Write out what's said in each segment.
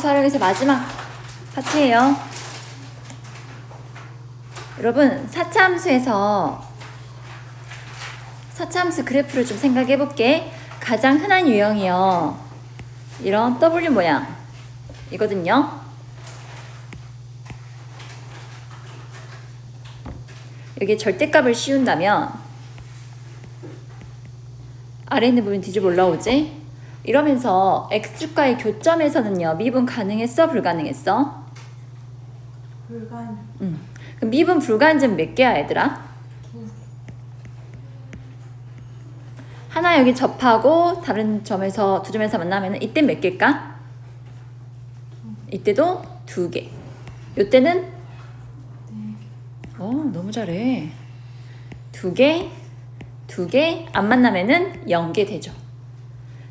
사차함수 활용해서 마지막 파트예요. 여러분, 사차함수에서 사차함수 그래프를 좀 생각해 볼게. 가장 흔한 유형이요, 이런 W 모양 이거든요. 여기에 절대값을 씌운다면 아래 있는 부분 뒤집어 올라오지? 이러면서 x축과의 교점에서는요, 미분 가능했어? 불가능했어? 불가능. 그럼 미분 불가한 점 몇 개야, 얘들아? 하나 여기 접하고 다른 점에서 두 점에서 만나면 이때 몇 개일까? 이때도 2개. 이때는 너무 잘해. 2개, 2개, 안 만나면은 0개 되죠.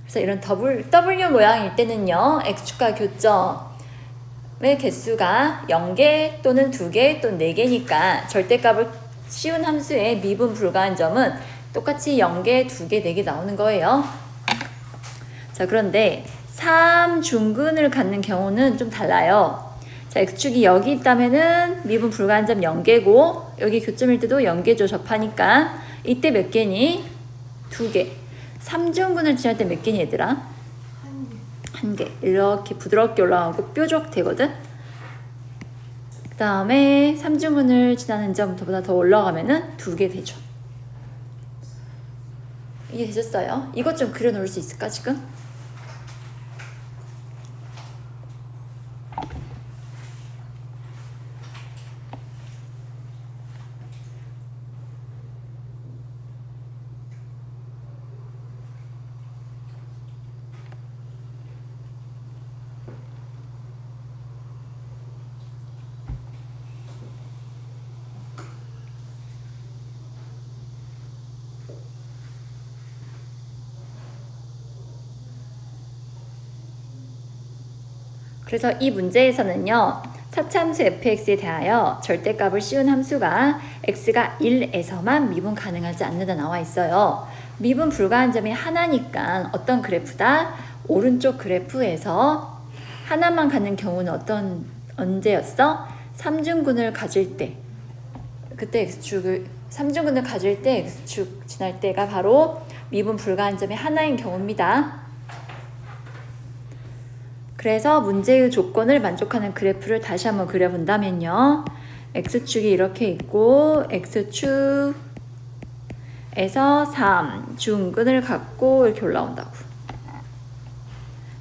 그래서 이런 W 모양일 때는요, x축과 교점의 개수가 0개 또는 2개 또는 4개니까 절대값을 씌운 함수의 미분 불가한 점은 똑같이 0개, 2개, 4개 나오는 거예요. 자, 그런데 3중근을 갖는 경우는 좀 달라요. 자, x축이 여기 있다면은 미분 불가한 점 0개고, 여기 교점일 때도 0개죠, 접하니까. 이때 몇 개니? 2개. 3중근을 지날 때 몇 개니, 얘들아? 1개. 이렇게 부드럽게 올라가고 뾰족 되거든? 그 다음에 3중근을 지나는 점보다 더 올라가면은 2개 되죠. 이해 되셨어요? 이것 좀 그려놓을 수 있을까, 지금? 그래서 이 문제에서는요, 사차함수 fx에 대하여 절대값을 씌운 함수가 x가 1에서만 미분 가능하지 않는다 나와 있어요. 미분 불가한 점이 하나니까 어떤 그래프다? 오른쪽 그래프에서 하나만 갖는 경우는 언제였어? 3중근을 가질 때. 그때 x축을 3중근을 가질 때 x축 지날 때가 바로 미분 불가한 점이 하나인 경우입니다. 그래서 문제의 조건을 만족하는 그래프를 다시 한번 그려본다면요, x축이 이렇게 있고 x축에서 3중근을 갖고 이렇게 올라온다고.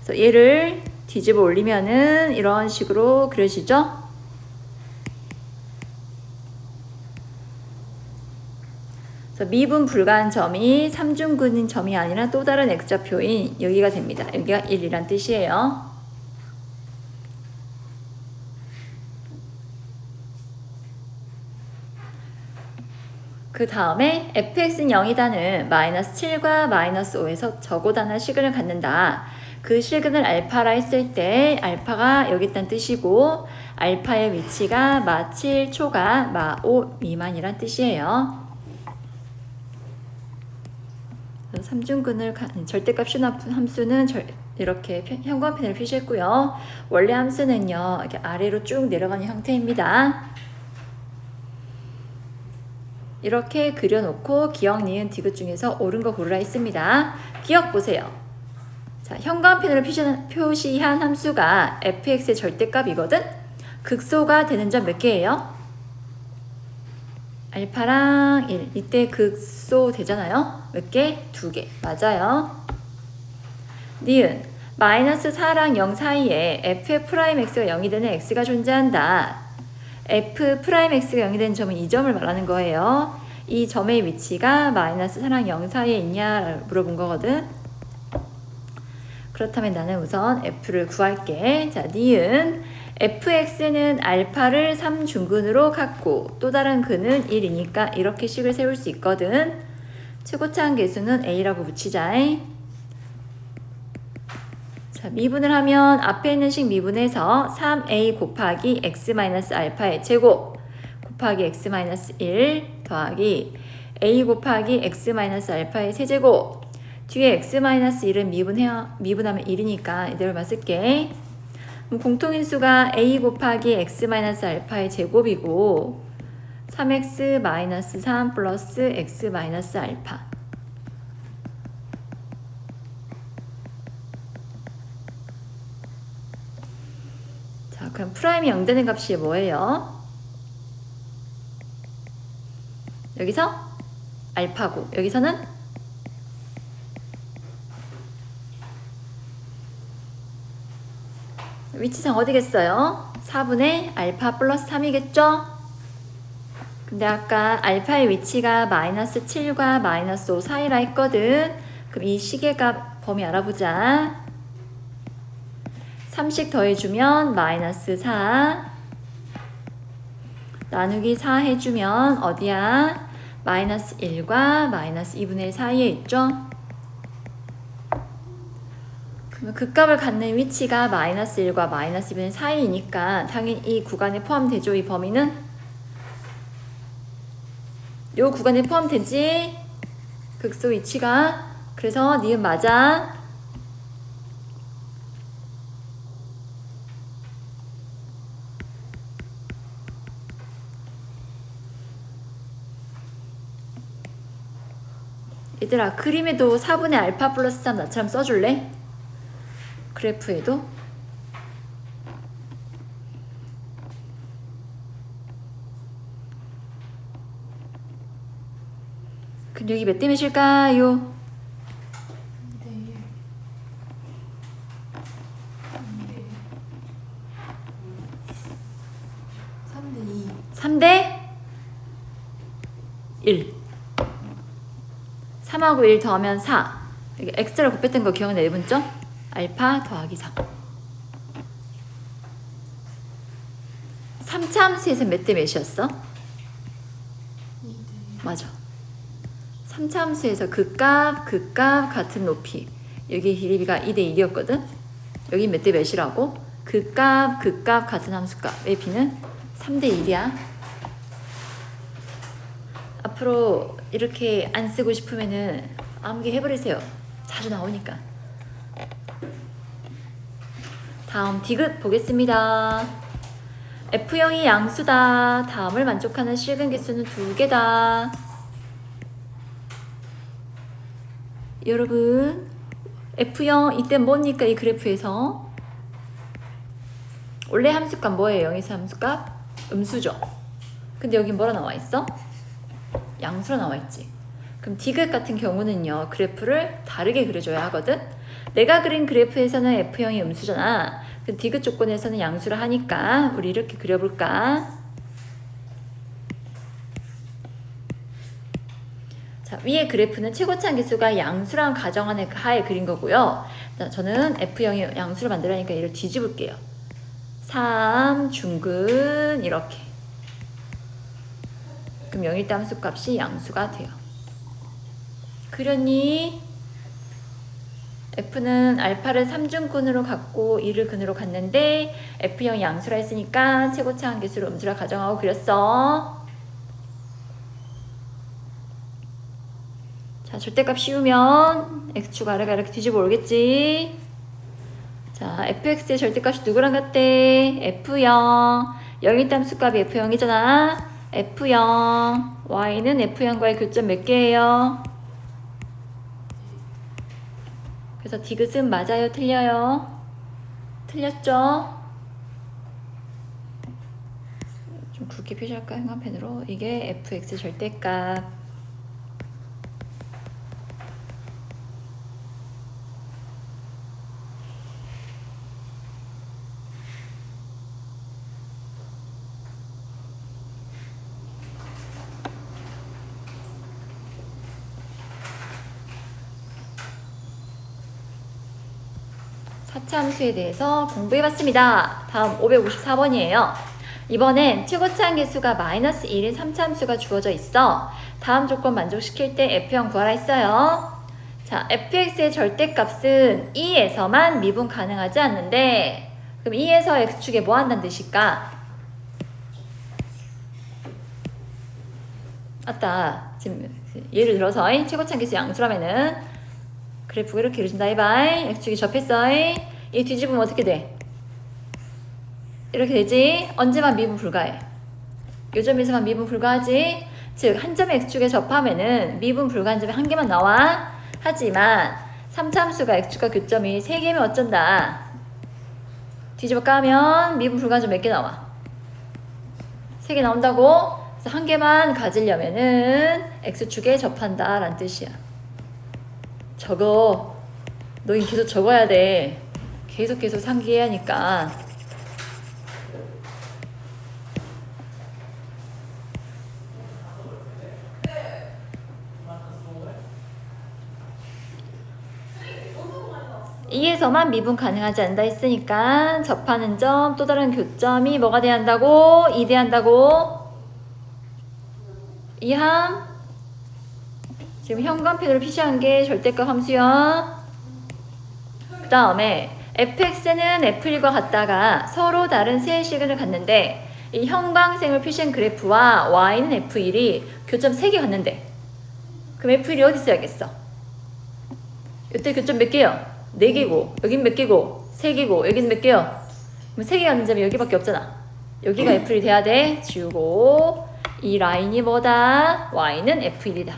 그래서 얘를 뒤집어 올리면은 이런 식으로 그려지죠. 그래서 미분 불가한 점이 3중근인 점이 아니라 또 다른 x좌표인 여기가 됩니다. 여기가 1이란 뜻이에요. 그 다음에 fx는 0이다는 마이너스 7과 마이너스 5에서 저고단한 시근을 갖는다. 그 시근을 알파라 했을 때 알파가 여기 있다는 뜻이고, 알파의 위치가 마 7 초과 마 5 미만이란 뜻이에요. 3중근을 절대값 씌운 함수는 이렇게 형광펜으로 표시했고요. 원래 함수는요, 이렇게 아래로 쭉 내려가는 형태입니다. 이렇게 그려놓고 기억, 니은, 디귿 중에서 옳은 거 고르라 했습니다. 기억 보세요. 자, 형광펜으로 표시한 함수가 fx의 절대값이거든? 극소가 되는 점 몇 개예요? 알파랑 1. 이때 극소 되잖아요? 몇 개? 2개. 맞아요. 니은. 마이너스 4랑 0 사이에 f'x가 0이 되는 x가 존재한다. f'x가 0이 되는 점은 이 점을 말하는 거예요. 이 점의 위치가 마이너스 4랑 0 사이에 있냐 물어본 거거든. 그렇다면 나는 우선 f를 구할게. 자, 니은. fx는 알파를 3중근으로 갖고 또 다른 근은 1이니까 이렇게 식을 세울 수 있거든. 최고차항 계수는 a라고 붙이자. 자, 미분을 하면 앞에 있는 식 미분해서 3a 곱하기 x-알파의 제곱 곱하기 x-1 더하기 a 곱하기 x-알파의 세제곱, 뒤에 x-1은 미분하면 1이니까 이대로만 쓸게. 그럼 공통인수가 a 곱하기 x 마이너스 알파의 제곱이고 3x 마이너스 3 플러스 x 마이너스 알파. 자, 그럼 프라임이 0 되는 값이 뭐예요? 여기서 알파고 여기서는 위치상 어디겠어요? 4분의 알파 플러스 3이겠죠? 근데 아까 알파의 위치가 마이너스 7과 마이너스 5 사이라 했거든. 그럼 이 시계값 범위 알아보자. 3씩 더해주면 마이너스 4 나누기 4 해주면 어디야? 마이너스 1과 마이너스 2분의 1 사이에 있죠? 그러면 그 값을 갖는 위치가 마이너스 1과 마이너스 2분의 1 사이이니까 당연히 이 구간에 포함되죠. 이 범위는 요 구간에 포함되지. 극소 위치가. 그래서 니은 맞아. 얘들아 그림에도 4분의 알파 플러스 3 나처럼 써줄래? 그래프에도 그럼 여기 몇 대 몇일까요? 3대 1 3하고 1 더하면 4 여기 x를 곱했던 거 기억나 1분죠? 알파 더하기 3 3차 함수에서 몇 대 몇이었어? 2대 맞아 3차 함수에서 그 값 같은 높이 여기 길이가 2대 1이었거든? 여기 몇 대 몇이라고? 그 값 같은 함수값의 b는 3대 1이야 앞으로 이렇게 안 쓰고 싶으면은 아무게 해버리세요. 자주 나오니까. 다음 디귿 보겠습니다. F형이 양수다. 다음을 만족하는 실근 개수는 2개다. 여러분 F형 이때 뭡니까? 이 그래프에서 원래 함수값 뭐예요? 여기서 함수값? 음수죠. 근데 여기 뭐라 나와 있어? 양수로 나와 있지. 그럼 디귿 같은 경우는요. 그래프를 다르게 그려줘야 하거든. 내가 그린 그래프에서는 F형이 음수잖아. 그 디귿 조건에서는 양수를 하니까 우리 이렇게 그려볼까? 자, 위에 그래프는 최고치 개수가 양수랑 가정하는 하에 그린 거고요. 자, 저는 F형이 양수를 만들라니까 얘를 뒤집을게요. 3 중근 이렇게. 그럼 0일 때 함수 값이 양수가 돼요. 그러니 F는 알파를 3중근으로 갖고 2를 근으로 갔는데 F형이 양수라 했으니까 최고치 한계수를 음수라 가정하고 그렸어. 자, 절대값 씌우면 X축 아래가 이렇게 뒤집어 오겠지. 자, fx의 절대값이 누구랑 같대? F형. 0일 때 함수값이 F형이잖아. F형, Y는 F형과의 교점 몇 개예요? 그래서 디귿은 맞아요? 틀려요? 틀렸죠? 좀 굵게 표시할까? 형광펜으로. 이게 fx 절대값. 사차함수에 대해서 공부해봤습니다. 다음 554번이에요. 이번엔 최고치 한계수가 마이너스 1인 3차함수가 주어져 있어. 다음 조건 만족시킬 때 F형 구하라 했어요. 자, fx의 절대값은 2에서만 미분 가능하지 않는데 그럼 2에서 x축에 뭐 한다는 뜻일까? 아따, 지금 예를 들어서 최고치 한계수 양수라면은 그래프가 이렇게 그려진다. 이바이 x축이 접했어. 얘 뒤집으면 어떻게 돼? 이렇게 되지. 언제만 미분 불가해? 요 점에서만 미분 불가하지. 즉 한 점의 x축에 접하면은 미분 불가한 점이 한 개만 나와. 하지만 3차함수가 x축과 교점이 3개면 어쩐다. 뒤집어 까면 미분 불가한 점 몇 개 나와? 3개 나온다고? 그래서 한 개만 가지려면은 x축에 접한다 라는 뜻이야. 적어. 너희 계속 적어야 돼. 계속 상기해야 하니까. 이에서만 미분 가능하지 않는다 했으니까 접하는 점, 또 다른 교점이 뭐가 돼야 한다고? 이돼야 한다고? 이함 지금 현관펜으로 표시한 게 절대값 함수야. 그 다음에 fx는 f1과 같다가 서로 다른 세 시간을 갖는데 이 형광색을 표시한 그래프와 y는 f1이 교점 3개 갖는데 그럼 f1이 어디 있어야겠어? 이때 교점 몇 개요? 4개고 여긴 몇 개고? 3개고 여긴 몇 개요? 그럼 3개 갖는 점이 여기밖에 없잖아. 여기가 f1이 돼야 돼. 지우고 이 라인이 뭐다? y는 f1이다.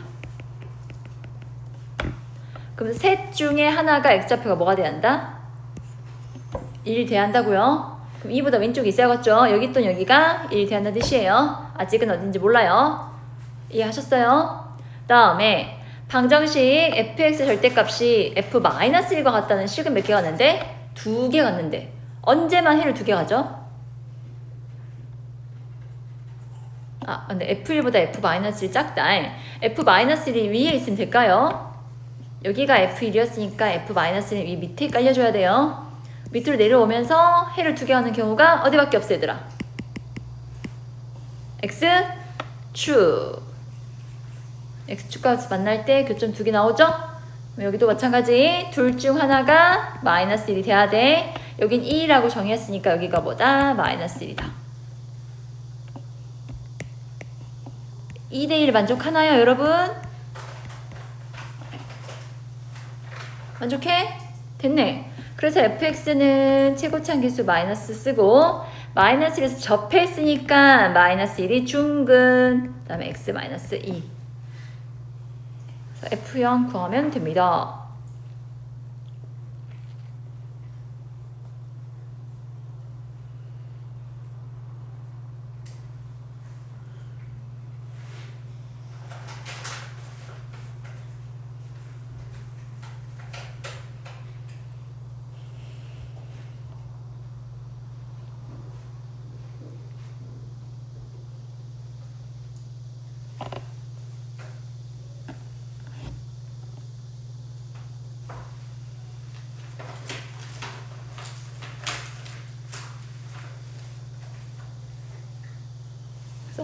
그럼 셋 중에 하나가 x좌표가 뭐가 돼야 한다? 1 돼야 한다고요. 그럼 2보다 왼쪽이 있어야겠죠? 여기 또는 여기가 1 돼야 한다는 뜻이에요. 아직은 어딘지 몰라요. 이해하셨어요? 다음에 방정식 fx 절대값이 f-1과 같다는 식은 몇 개 갔는데? 2개 갔는데 언제만 해를 2개 가죠? 근데 f1보다 f-1이 작다. f-1이 위에 있으면 될까요? 여기가 f1이었으니까 f-는 위 밑에 깔려줘야 돼요. 밑으로 내려오면서 해를 2개 가는 경우가 어디밖에 없어 얘들아? x축. x축과 만날 때 교점 2개 나오죠? 여기도 마찬가지. 둘 중 하나가 -1이 돼야 돼. 여긴 2라고 정의했으니까 여기가 뭐다? -1이다. 2대1 만족하나요 여러분? 만족해? 됐네. 그래서 fx는 최고차항 개수 마이너스 쓰고 마이너스1에서 접했으니까 -1이 중근 그 다음에 x -2 그래서 f0 구하면 됩니다.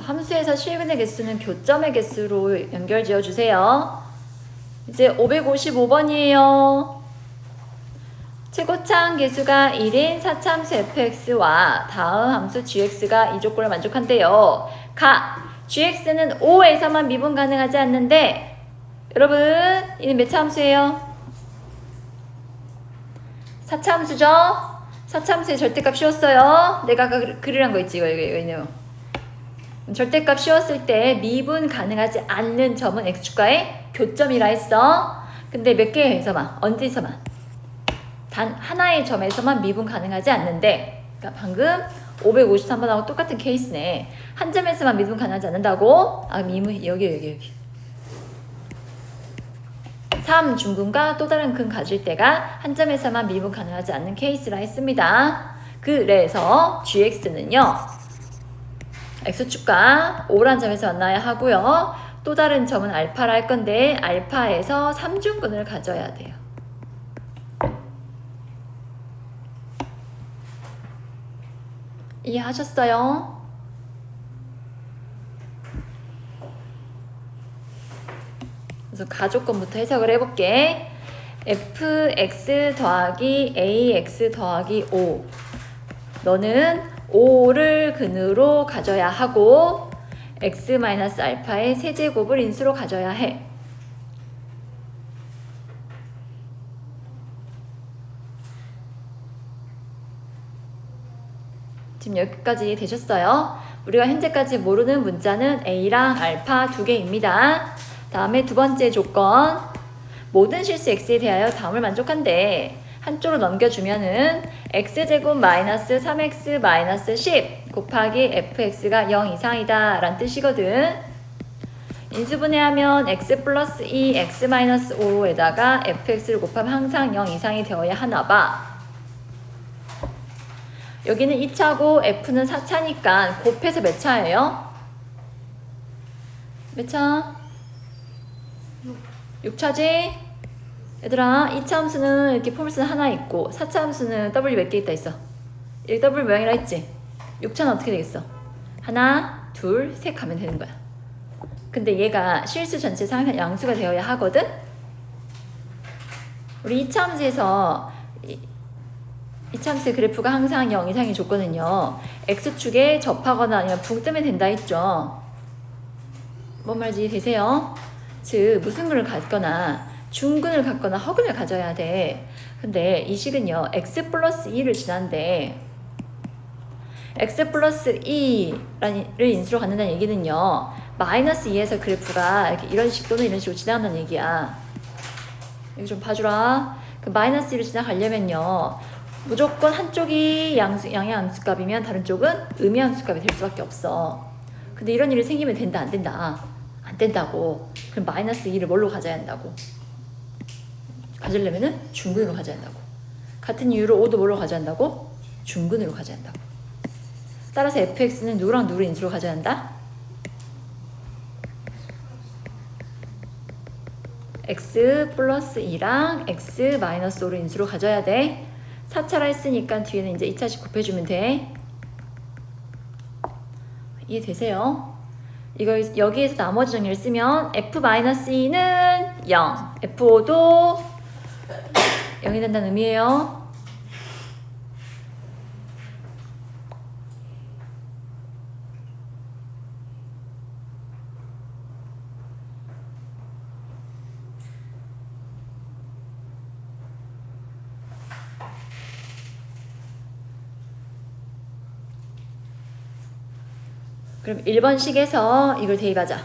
함수에서 실근의 개수는 교점의 개수로 연결 지어주세요. 이제 555번이에요. 최고차항 개수가 1인 4차함수 fx와 다음 함수 gx가 이 조건을 만족한대요. gx는 5에서만 미분 가능하지 않는데 여러분 이는 몇 차 함수예요? 4차 함수죠? 4차 함수의 절대값 씌웠어요. 내가 아까 그리란 거 있지 이거 절대값 씌웠을 때 미분 가능하지 않는 점은 x축과의 교점이라 했어. 근데 몇 개에서만? 언제서만? 단 하나의 점에서만 미분 가능하지 않는데 그러니까 방금 553번하고 똑같은 케이스네. 한 점에서만 미분 가능하지 않는다고? 미분 여기 3 중근과 또 다른 근 가질 때가 한 점에서만 미분 가능하지 않는 케이스라 했습니다. 그래서 gx는요 x축과 5란 점에서 만나야 하고요. 또 다른 점은 알파라 할 건데 알파에서 3중근을 가져야 돼요. 이해하셨어요? 그래서 가조건부터 해석을 해볼게. fx 더하기 ax 더하기 5 너는 5를 근으로 가져야 하고 x-알파의 세제곱을 인수로 가져야 해. 지금 여기까지 되셨어요? 우리가 현재까지 모르는 문자는 A랑 알파 두 개입니다. 다음에 두 번째 조건. 모든 실수 x에 대하여 다음을 만족한대. 한쪽으로 넘겨주면은 x제곱 마이너스 3x 마이너스 10 곱하기 fx가 0 이상이다 라는 뜻이거든. 인수분해하면 x 플러스 2 x 마이너스 5에다가 fx를 곱하면 항상 0 이상이 되어야 하나 봐. 여기는 2차고 f는 4차니까 곱해서 몇 차예요? 몇 차? 6차지? 얘들아 2차 함수는 이렇게 포물선 하나 있고 4차 함수는 w 몇 개 있다 있어? 여기 w 모양이라 했지? 6차는 어떻게 되겠어? 하나, 둘, 셋 가면 되는 거야. 근데 얘가 실수 전체 상한 양수가 되어야 하거든? 우리 2차 함수에서 2차 함수의 그래프가 항상 0 이상이 줬거든요. x축에 접하거나 아니면 붕 뜨면 된다 했죠? 뭔 말인지 되세요? 즉 무슨 근을 갖거나 중근을 갖거나 허근을 가져야 돼. 근데 이 식은요 x 플러스 2를 지난데 x 플러스 2를 인수로 갖는다는 얘기는요 마이너스 2에서 그래프가 이렇게 이런 식 또는 이런 식으로 지나간다는 얘기야. 여기 좀 봐주라. 그 마이너스 2를 지나가려면요 무조건 한쪽이 양의 함수값이면 다른 쪽은 음의 함수값이 될 수밖에 없어. 근데 이런 일이 생기면 된다 안 된다? 안 된다고. 그럼 마이너스 2를 뭘로 가져야 한다고? 가지려면은 중근으로 가져야 한다고. 같은 이유로 5도 뭘로 가져야 한다고? 중근으로 가져야 한다고. 따라서 fx는 누구랑 누구를 인수로 가져야 한다? x 플러스 2랑 x 마이너스 5를 인수로 가져야 돼. 4차라 했으니까 뒤에는 이제 2차씩 곱해주면 돼. 이해되세요? 이걸 여기에서 나머지 정리를 쓰면 f-2는 0, f5도 0이 된다는 의미예요. 그럼 1번식에서 이걸 대입하자.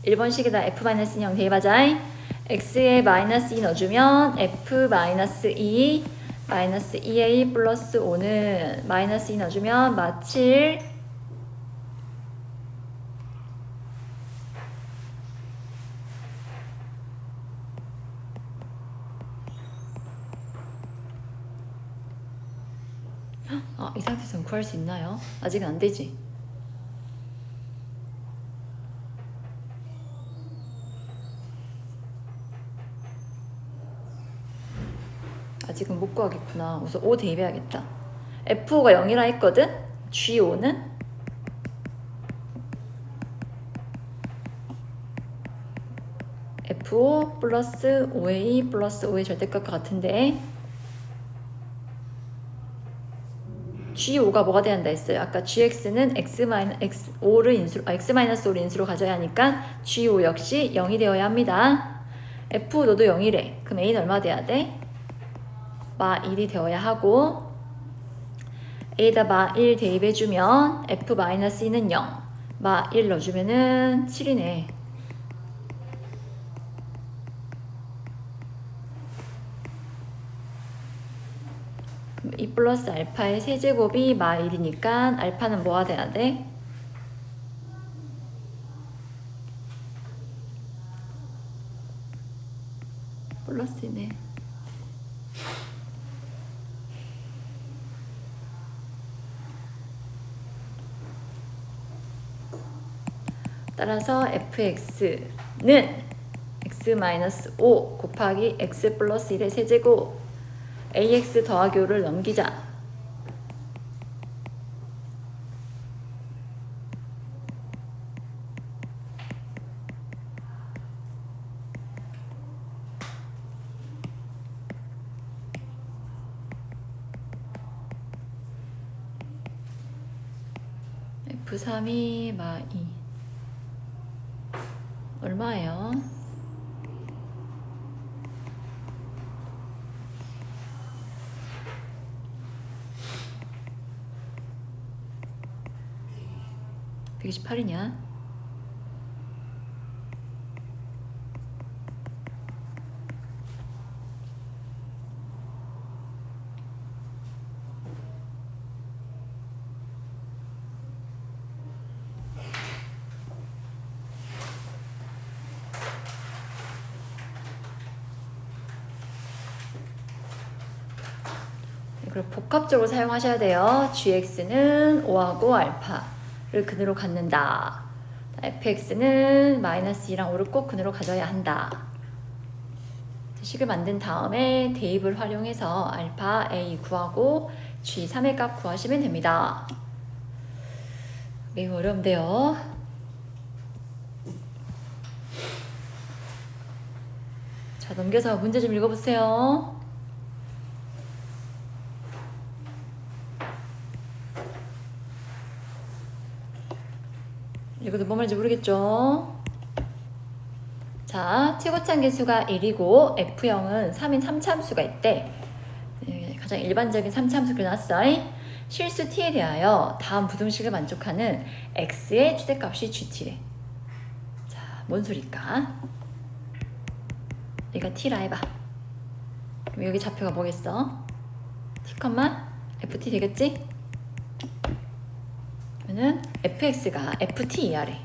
1번식에다 f-0 대입하자. x에 마이너스 2 넣어주면 f-2 마이너스 2a 플러스 5는 마이너스 2 넣어주면 마7 이 상태에서는 구할 수 있나요? 아직은 안 되지. 아직은 못 구하겠구나. 우선 5 대입해야겠다. F5가 0이라 했거든? G5는 F5 플러스 5A 플러스 5의 절대값과 같은데 G5가 뭐가 돼야 한다 했어요? 아까 GX는 X-5를 인수로 가져야 하니까 G5 역시 0이 되어야 합니다. F5 너도 0이래. 그럼 A는 얼마 돼야 돼? 마1이 되어야 하고 A에다 마1 대입해주면 F-2는 0 마1 넣어주면은 7이네. 그럼 2 플러스 알파의 세제곱이 마1이니까 알파는 뭐가 돼야 돼? 플러스네. 따라서 fx는 x-5 곱하기 x 플러스 1의 세제곱 ax 더하기 5를 넘기자. f3이 마2 얼마예요? 128이냐? 그리고 복합적으로 사용하셔야 돼요. gx는 5하고 알파를 근으로 갖는다. fx는 마이너스 2랑 5를 꼭 근으로 가져야 한다. 식을 만든 다음에 대입을 활용해서 알파 a 구하고 g 3의 값 구하시면 됩니다. 매우 어려운데요. 자, 넘겨서 문제 좀 읽어보세요. 읽어도 뭐 말인지 모르겠죠? 자, 최고참 개수가 1이고 F형은 3인 3차함수가 있대. 가장 일반적인 3차함수 그려놨어. 실수 t에 대하여 다음 부등식을 만족하는 x의 최대값이 gt래. 자, 뭔 소리일까? 얘가 t라 해봐. 그럼 여기 좌표가 뭐겠어? t, ft 되겠지? 그러면은 fx가 ft 이하래.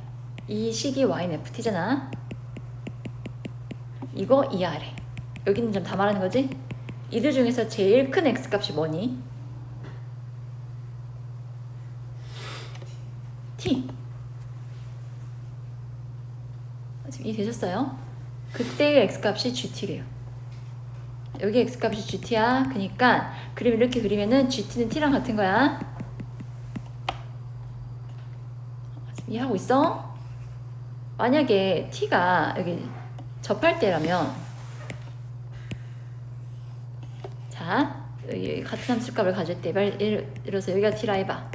이 식이 y는 ft잖아. 이거 이하래. 여기 있는 점 다 말하는 거지? 이들 중에서 제일 큰 x값이 뭐니? t. 지금 이해되셨어요? 그때의 x값이 gt래요. 여기 x값이 gt야. 그러니까 그림 이렇게 그리면은 gt는 t랑 같은 거야. 이해하고 있어? 만약에 t가 여기 접할 때라면, 자, 여기 같은 함수값을 가질 때, 예를 들어서 여기가 t라 해봐.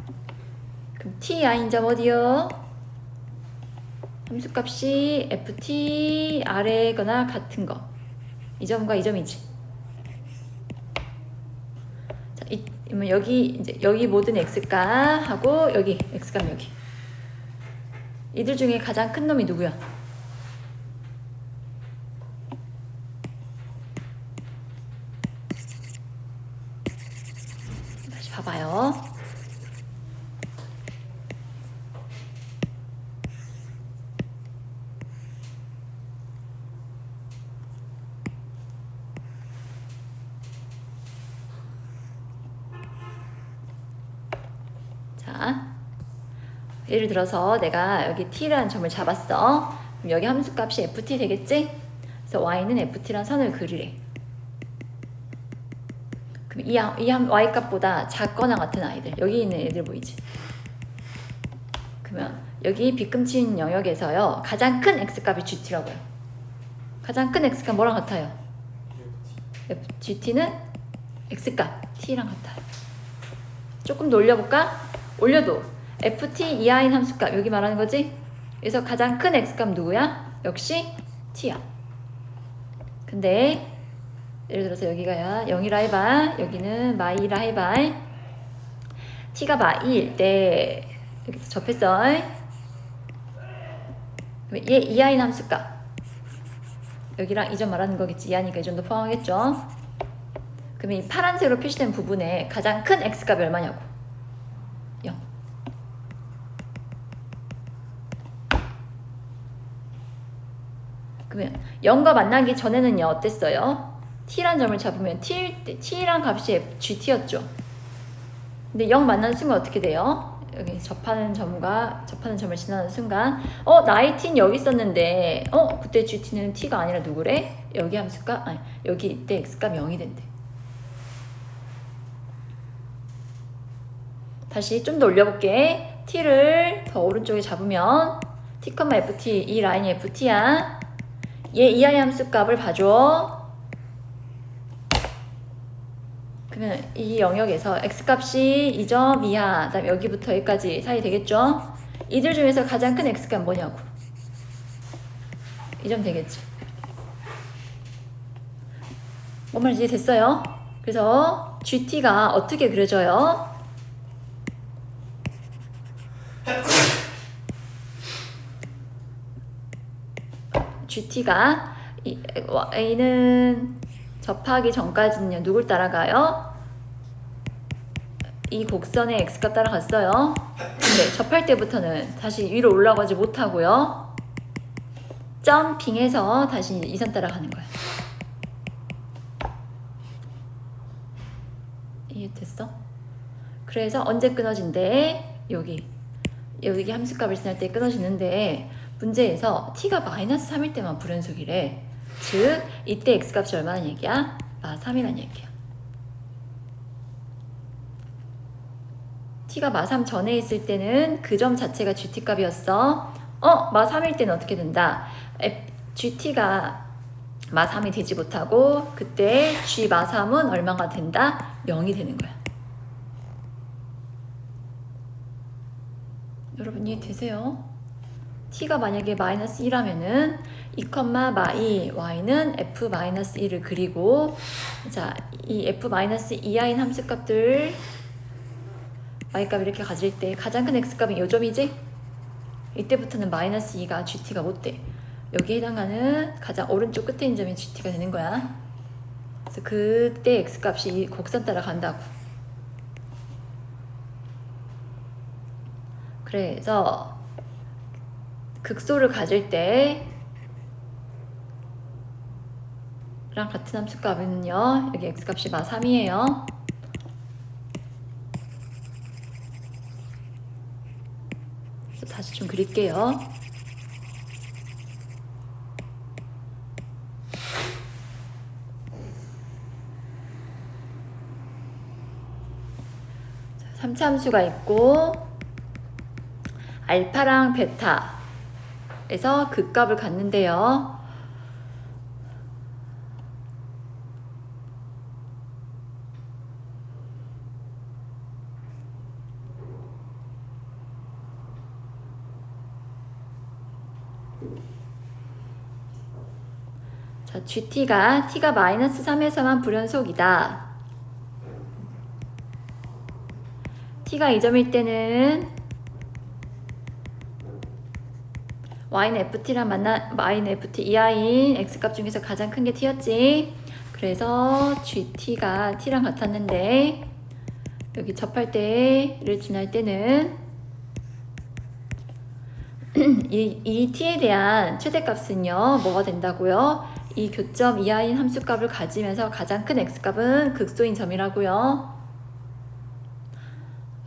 그럼 ti인 점 어디요? 함수값이 ft 아래거나 같은 거. 이 점과 이 점이지. 자, 그러면 여기 이제 여기 모든 x값 하고 여기 x값 여기. 이들 중에 가장 큰 놈이 누구야? 다시 봐봐요. 자, 예를 들어서 내가 여기 t라는 점을 잡았어. 그럼 여기 함수값이 ft 되겠지? 그래서 y는 ft란 선을 그리래. 그럼 이 y값보다 작거나 같은 아이들, 여기 있는 애들 보이지? 그러면 여기 빗금친 영역에서요, 가장 큰 x값이 gt라고요. 가장 큰 x값 뭐랑 같아요? gt는 x값 t랑 같아요. 조금 더 올려볼까? 올려도 ft 이하인 함수값 여기 말하는 거지? 그래서 가장 큰 x값 누구야? 역시 t야. 근데 예를 들어서 여기가 0이라 해봐. 여기는 마이라 해봐. t가 마이일 때 여기 접했어. 얘 이하인 함수값 여기랑 이 점 말하는 거겠지. 이하니까 이 점도 포함하겠죠. 그러면 이 파란색으로 표시된 부분에 가장 큰 x값이 얼마냐고. 0. 그러면 0과 만나기 전에는요 어땠어요? t란 점을 잡으면 t란 값이 gt였죠. 근데 0 만나는 순간 어떻게 돼요? 여기 접하는 점을 지나는 순간 나의 t는 여기 있었는데 그때 gt는 t가 아니라 누구래? 여기 함수값 아니 여기 이때 x값 0이 된대. 다시 좀 더 올려볼게. t를 더 오른쪽에 잡으면 t, ft 이 라인이 ft야. 얘 이하의 함수값을 봐줘. 그러면 이 영역에서 x값이 2점 이하, 그다음에 여기부터 여기까지 사이 되겠죠? 이들 중에서 가장 큰 x값 뭐냐고. 2점 되겠지. 뭔 말인지 됐어요? 그래서 gt가 어떻게 그려져요? GT가 Y는 접하기 전까지는요 누굴 따라가요? 이 곡선의 X값 따라갔어요. 근데 접할 때부터는 다시 위로 올라가지 못하고요. 점핑해서 다시 이 선 따라가는 거야. 이해됐어? 그래서 언제 끊어진대? 여기 함수값을 쓸 때 끊어지는데 문제에서 t가 마이너스 3일 때만 불연속이래. 즉 이때 x값이 얼마나 얘기야? 마3이란 얘기야. t가 마3 전에 있을 때는 그 점 자체가 gt값이었어. 마3일 때는 어떻게 된다? gt가 마3이 되지 못하고 그때 g 마3은 얼마가 된다? 0이 되는 거야. 여러분 이해되세요? t가 만약에 마이너스 2라면은 2, 마이 y는 f 마이너스 1을 그리고 자, 이 f 마이너스 2i인 함수값들 y값 이렇게 가질 때 가장 큰 x값이 요 점이지? 이때부터는 마이너스 2가 gt가 못 돼. 여기에 해당하는 가장 오른쪽 끝에 있는 점이 gt가 되는 거야. 그래서 그때 x값이 이 곡선 따라 간다고. 그래서 극소를 가질 때 랑 같은 함수값은요 여기 x값이 마3이에요. 다시 좀 그릴게요. 자, 3차 함수가 있고 알파랑 베타에서 극값을 갖는데요. 자, t가 마이너스 3에서만 불연속이다. t가 이 점일 때는 y는 ft랑 y는 ft 이하인 x값 중에서 가장 큰 게 t였지. 그래서 gt가 t랑 같았는데 여기 접할 때를 지날 때는 이 t에 대한 최대값은요 뭐가 된다고요? 이 교점 이하인 함수값을 가지면서 가장 큰 x값은 극소인 점이라고요.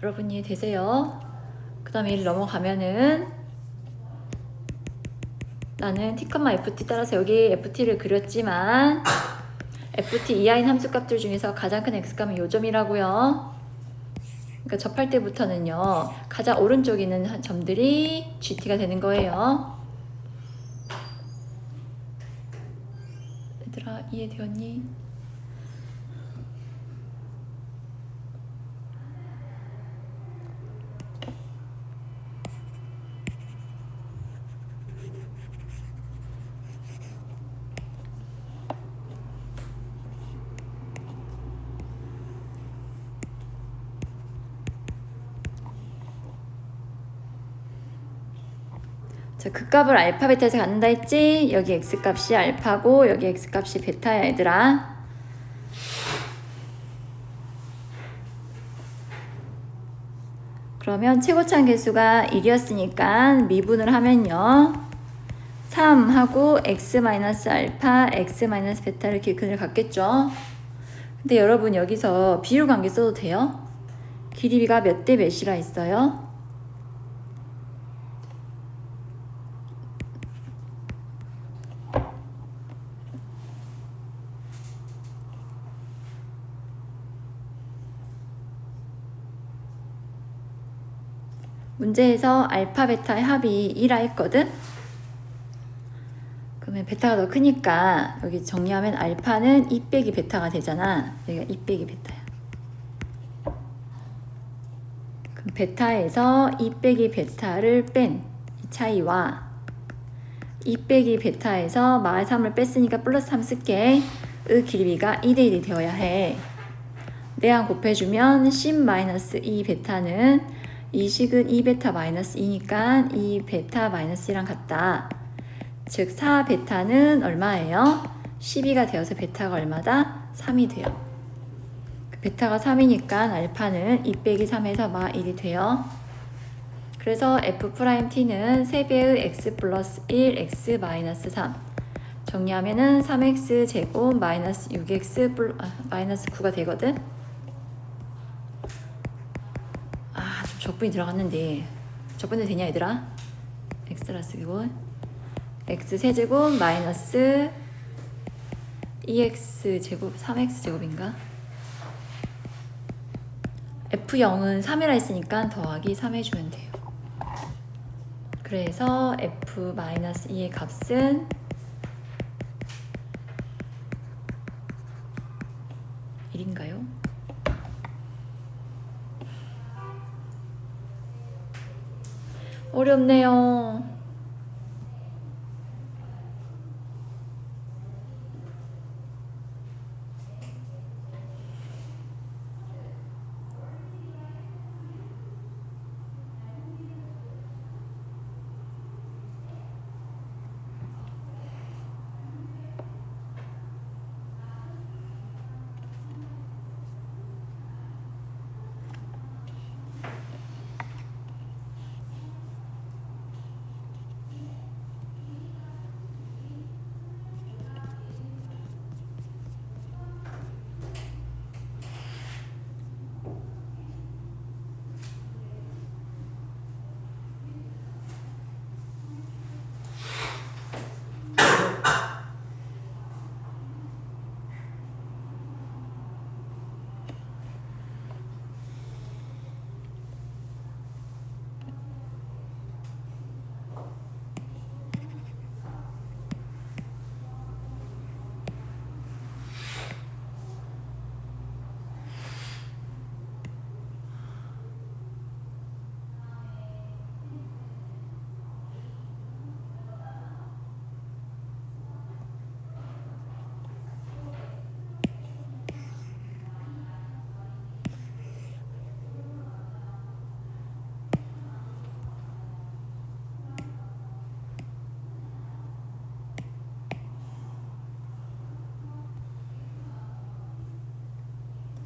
여러분 이해되세요? 그 다음에 1 넘어가면은 나는 t, ft 따라서 여기 ft를 그렸지만 ft 이하인 함수값들 중에서 가장 큰 x값은 요 점이라고요. 그러니까 접할 때부터는요 가장 오른쪽에 있는 점들이 gt가 되는 거예요. 얘들아 이해되었니? 자, 극값을 알파 베타에서 갖는다 했지? 여기 x값이 알파고 여기 x값이 베타야 얘들아. 그러면 최고차항 개수가 1이었으니까 미분을 하면요 3하고 x-알파, x-베타를 기근을 갖겠죠. 근데 여러분 여기서 비율 관계 써도 돼요? 길이가 몇 대 몇이라 했어요? 문제에서 알파 베타의 합이 2라 했거든? 그러면 베타가 더 크니까 여기 정리하면 알파는 2 빼기 베타가 되잖아. 여기가 2 빼기 베타야. 그럼 베타에서 2 빼기 베타를 뺀 이 차이와 2 빼기 베타에서 마의 3을 뺐으니까 플러스 3 쓸게. 의 길이가 2대1이 되어야 해. 내항 곱해주면 10-2 베타는 이 식은 2베타 마이너스 2니까 2베타 마이너스 1랑 같다. 즉 4베타는 얼마예요? 12가 되어서 베타가 얼마다? 3이 돼요. 베타가 3이니까 알파는 2 빼기 3에서 마 1이 돼요. 그래서 F'T는 3배의 x 플러스 1 x 마이너스 3 정리하면은 3x 제곱 마이너스 6x 마이너스 9가 되거든. 좀 적분이 들어갔는데 적분이 되냐 얘들아? x라 쓰고 x 세제곱 마이너스 2x 제곱 3x 제곱인가? F0은 3이라 했으니까 더하기 3 해주면 돼요. 그래서 F-2의 값은 1인가요? 어렵네요.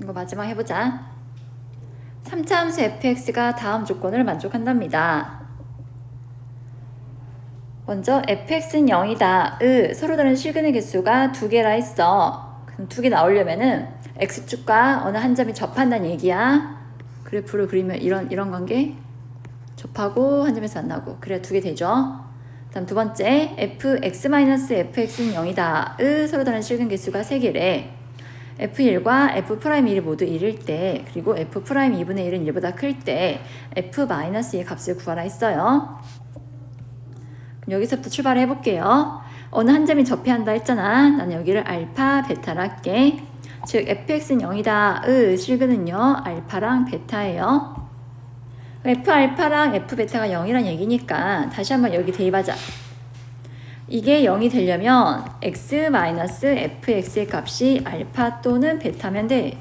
이거 마지막 해보자. 3차 함수 fx가 다음 조건을 만족한답니다. 먼저 fx는 0이다. 서로 다른 실근의 개수가 2개라 했어. 그럼 2개 나오려면은 x축과 어느 한 점이 접한다는 얘기야. 그래프를 그리면 이런 관계 접하고 한 점에서 안 나고 그래야 2개 되죠. 다음 두 번째 fx-fx는 0이다. 서로 다른 실근 개수가 3개래. F1과 F'1이 모두 1일 때 그리고 F'2분의 1은 1보다 클 때 F-2의 값을 구하라 했어요. 그럼 여기서부터 출발을 해볼게요. 어느 한 점이 접해야 한다 했잖아. 나는 여기를 알파, 베타를 할게. 즉 fx는 0이다. 실근은요 알파랑 베타예요. F알파랑 F베타가 0이란 얘기니까 다시 한번 여기 대입하자. 이게 0이 되려면 x-fx의 값이 알파 또는 베타면 돼.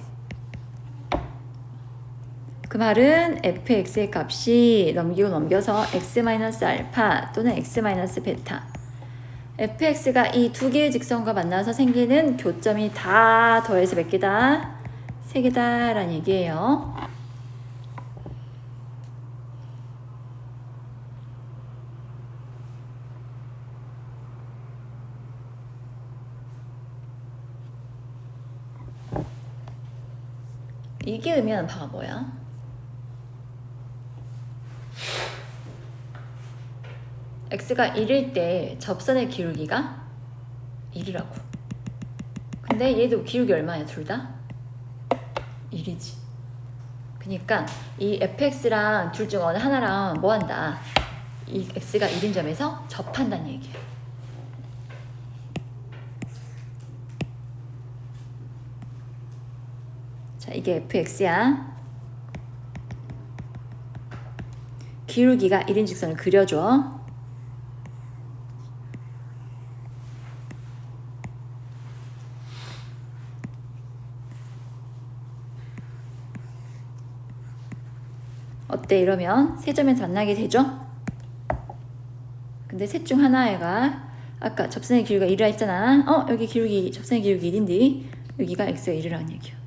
그 말은 fx의 값이 넘겨서 x-알파 또는 x-베타. fx가 이 두 개의 직선과 만나서 생기는 교점이 다 더해서 몇 개다? 3개다 라는 얘기예요. 이게 의미하는 바가 뭐야? x가 1일 때 접선의 기울기가 1이라고. 근데 얘도 기울기 얼마야 둘 다? 1이지. 그러니까 이 fx랑 둘 중 어느 하나랑 뭐 한다? 이 x가 1인 점에서 접한다는 얘기야. 자, 이게 fx야. 기울기가 1인 직선을 그려줘. 어때 이러면 세 점에서 만나게 되죠? 근데 셋 중 하나가 아까 접선의 기울기가 1이라 했잖아. 여기 접선의 기울기 1인데 여기가 x가 1이라는 얘기야.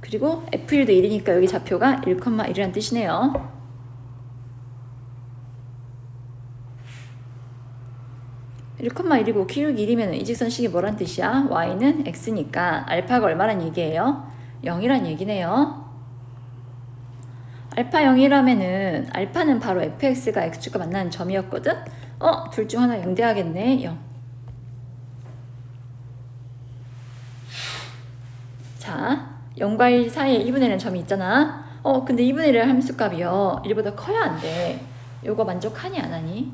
그리고 F1도 1이니까 여기 좌표가 1,1이라는 뜻이네요. (1,1이고) 기울기 1이면 이 직선식이 뭐란 뜻이야? y는 x니까 알파가 얼마란 얘기예요? 0이란 얘기네요. 알파 0이라면은 알파는 바로 fx가 x축과 만나는 점이었거든? 둘 중 하나 0 돼야겠네. 0. 자, 0과 1 사이에 2분의 1은 점이 있잖아. 근데 2분의 1의 함수값이요 1보다 커야 안 돼. 요거 만족하니 안 하니?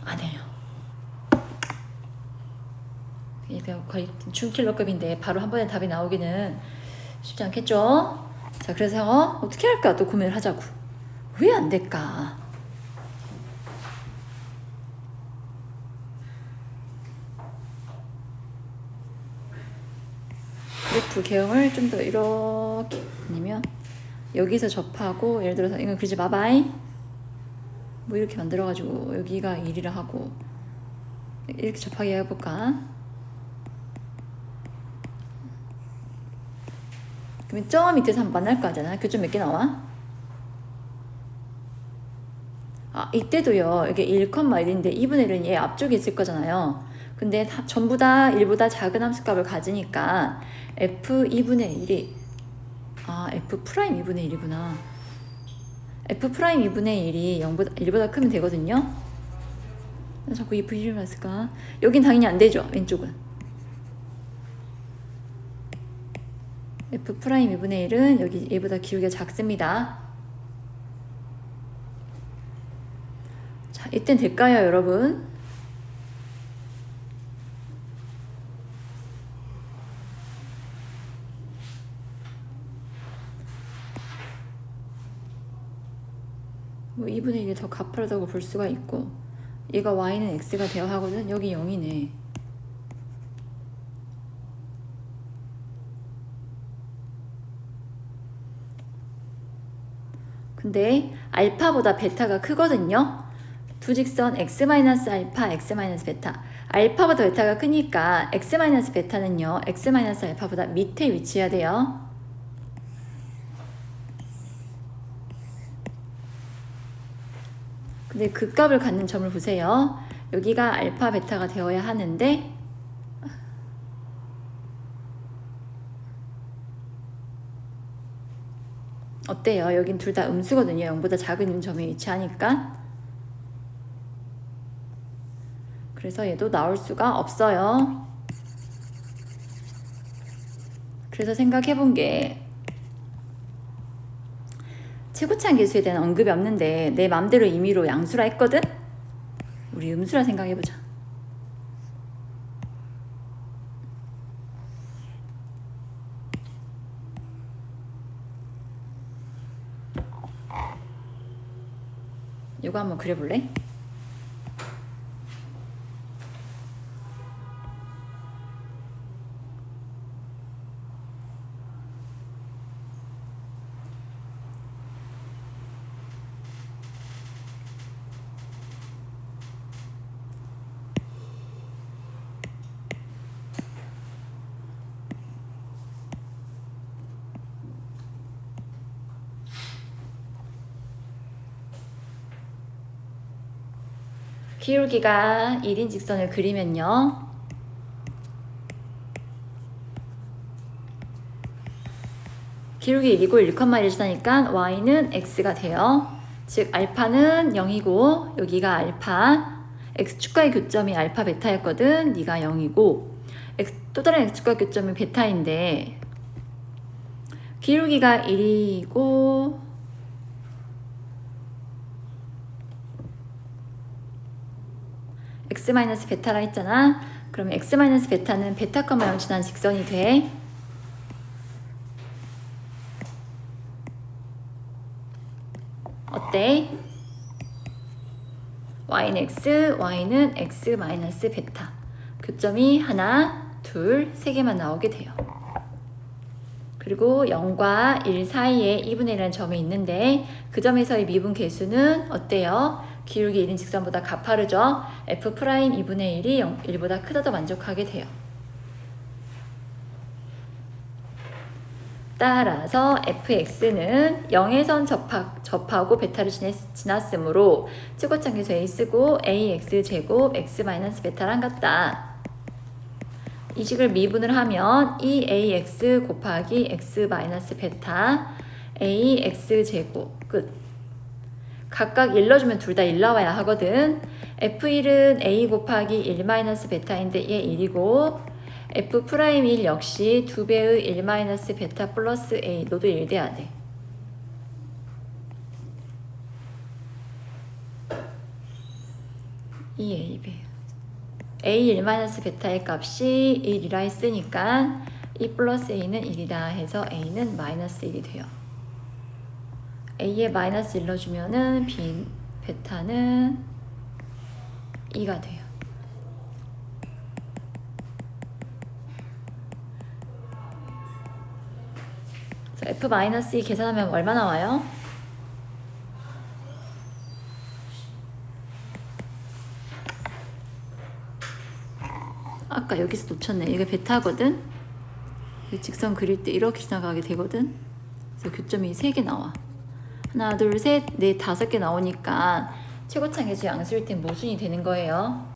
안 해요. 이게 거의 중킬러급인데 바로 한 번에 답이 나오기는 쉽지 않겠죠? 자, 그래서 어떻게 할까 또 고민을 하자고. 왜 안 될까? 그래프 개형을 좀 더 이렇게, 아니면 여기서 접하고, 예를 들어서 이건 그리지 마바이 뭐 이렇게 만들어가지고 여기가 1이라 하고 이렇게 접하게 해볼까? 그러면 저 밑에서 한번 만날 거 하잖아. 교점 몇 개 나와? 이때도요. 이게 1,1인데 2분의 1은 얘 앞쪽에 있을 거잖아요. 근데 전부 다 1보다 작은 함수값을 가지니까 f 2분의 1이 f 프라임 2분의 1이구나. f 프라임 2분의 1이 1보다 크면 되거든요. 자꾸 if 1을 했을까? 여긴 당연히 안 되죠. 왼쪽은. f 프라임 2분의 1은 여기 얘보다 기울기가 작습니다. 자, 이땐 될까요, 여러분? 뭐 2분의 1이 더 가파르다고 볼 수가 있고, 얘가 y는 x가 되어야 하거든. 여기 0이네. 근데 알파보다 베타가 크거든요. 두 직선 x-알파, x-베타. 알파보다 베타가 크니까 x-베타는요. x-알파보다 밑에 위치해야 돼요. 근데 그 값을 갖는 점을 보세요. 여기가 알파, 베타가 되어야 하는데 어때요? 여긴 둘 다 음수거든요. 0보다 작은 점에 위치하니까. 그래서 얘도 나올 수가 없어요. 그래서 생각해 본 게 최고차항 계수에 대한 언급이 없는데 내 맘대로 임의로 양수라 했거든? 우리 음수라 생각해 보자. 이거 한번 그려볼래? 기울기가 1인 직선을 그리면요. 기울기 1이고 1,1을 쓰니까 y는 x가 돼요. 즉 알파는 0이고 여기가 알파, x축과의 교점이 알파 베타였거든. 네가 0이고 또 다른 x축과 교점이 베타인데 기울기가 1이고 x-베타라 했잖아. 그러면 x-베타는 베타, 0 지난 직선이 돼. 어때? y는 x, y는 x-베타. 교점이 하나, 둘, 세 개만 나오게 돼요. 그래서 그리고 0과 1 사이에 2분의 1이라는 점이 있는데 그 점에서의 미분 계수는 어때요? 기울기 1인 직선보다 가파르죠? f 프라임 2분의 1이 1보다 크다도 만족하게 돼요. 따라서 fx는 0에선 접하고 베타를 지났으므로 최고차계수 a 쓰고 ax 제곱 x 마이너스 베타랑 같다. 이 식을 미분을 하면 이 ax 곱하기 x 마이너스 베타 ax 제곱 끝. 각각 1 넣어주면 둘 다 1 나와야 하거든. f1은 a 곱하기 1 마이너스 베타인데 얘 1이고 f 프라임 1 역시 2배의 1 마이너스 베타 플러스 a 너도 1 돼야 돼. 이 a 배 a 1 마이너스 베타의 값이 1이라 했으니까 2 플러스 a는 1이다 해서 a는 마이너스 1이 돼요. a에 마이너스 1 넣어주면은 베타는 2가 돼요. f-2 계산하면 얼마 나와요? 아까 여기서 놓쳤네. 이게 베타거든? 직선 그릴 때 이렇게 지나가게 되거든? 그래서 교점이 3개 나와. 하나, 둘, 셋, 넷, 5개 나오니까 최고차계수 양수일 땐 모순이 되는 거예요.